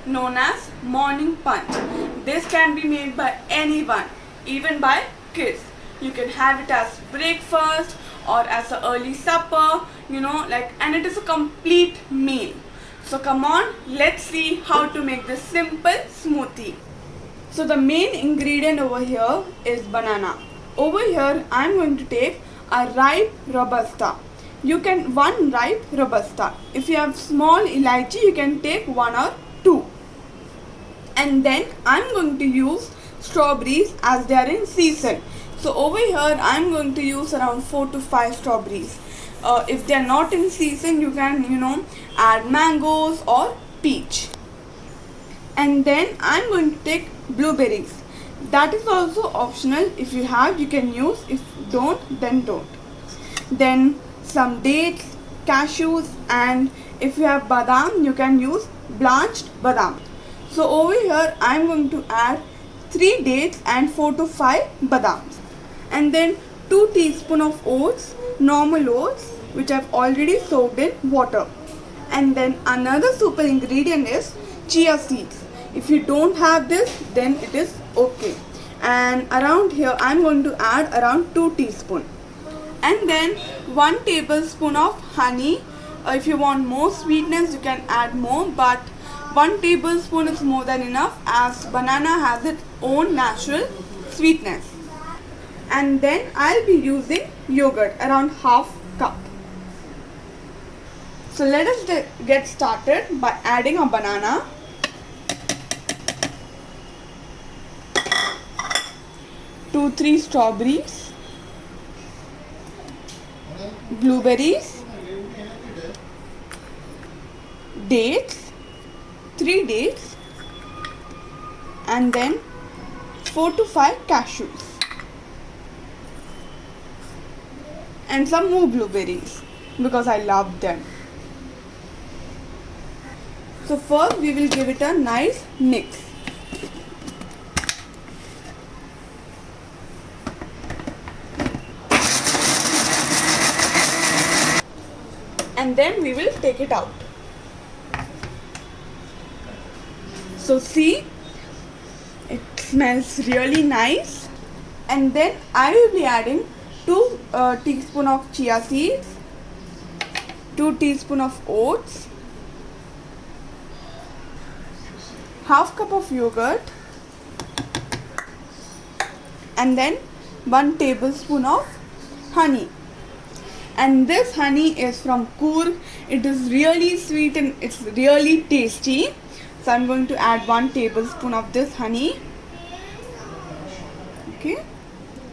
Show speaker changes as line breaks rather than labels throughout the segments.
known as morning punch. This can be made by anyone, even by kids. You can have it as breakfast or as an early supper, and it is a complete meal. So come on, let's see how to make this simple smoothie. So the main ingredient over here is banana. Over here I am going to take a ripe robusta. You can one ripe robusta. If you have small elaichi, you can take one or two. And then I am going to use strawberries as they are in season. So over here I am going to use around 4 to 5 strawberries. If they are not in season, you can add mangoes or peach. And then I am going to take blueberries. That is also optional. If you have, you can use. If don't, then don't. Then some dates, cashews, and if you have badam, you can use blanched badam. So over here I am going to add 3 dates and 4 to 5 badams. And then 2 teaspoons of oats, normal oats, which I have already soaked in water. And then another super ingredient is chia seeds. If you don't have this, then it is okay. And around here I am going to add around 2 teaspoons. And then 1 tablespoon of honey. If you want more sweetness, you can add more, but 1 tablespoon is more than enough, as banana has its own natural sweetness. And then I'll be using yogurt, around half cup. So let us get started by adding a banana, two, 3 strawberries, blueberries, dates, 3 dates, and then 4 to 5 cashews, and some more blueberries because I love them. So first we will give it a nice mix. And then we will take it out. So see, it smells really nice. And then I will be adding 2 teaspoons of chia seeds, 2 teaspoons of oats, half cup of yogurt, and then 1 tablespoon of honey. And this honey is from Coorg. It is really sweet and it's really tasty. So I'm going to add 1 tablespoon of this honey. Okay.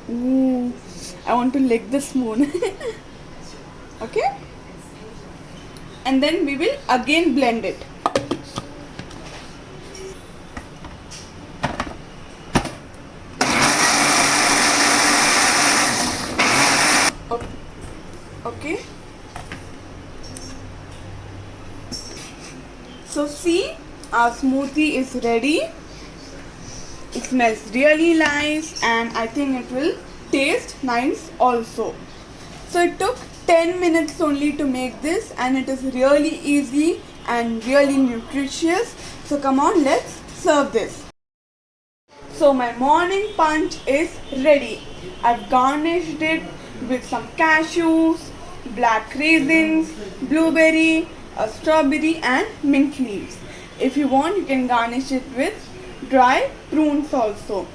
Ooh, I want to lick the spoon. Okay. And then we will again blend it. Okay. So see, our smoothie is ready. It smells really nice and I think it will taste nice also. So it took 10 minutes only to make this, and it is really easy and really nutritious. So come on, let's serve this. So my morning punch is ready. I've garnished it with some cashews, black raisins, blueberry, strawberry and mint leaves. If you want, you can garnish it with dry prunes also.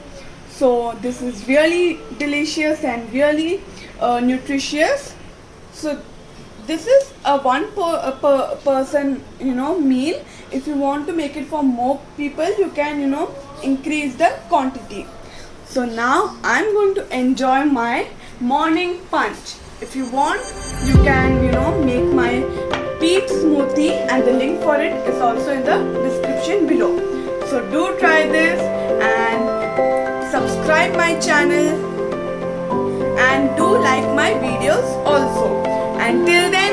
So this is really delicious and really nutritious. So this is a person meal. If you want to make it for more people, you can increase the quantity. So now I'm going to enjoy my morning punch. If you want, you can make my peach smoothie, and the link for it is also in the description below. So do try this and subscribe my channel and do like my videos also. Until then,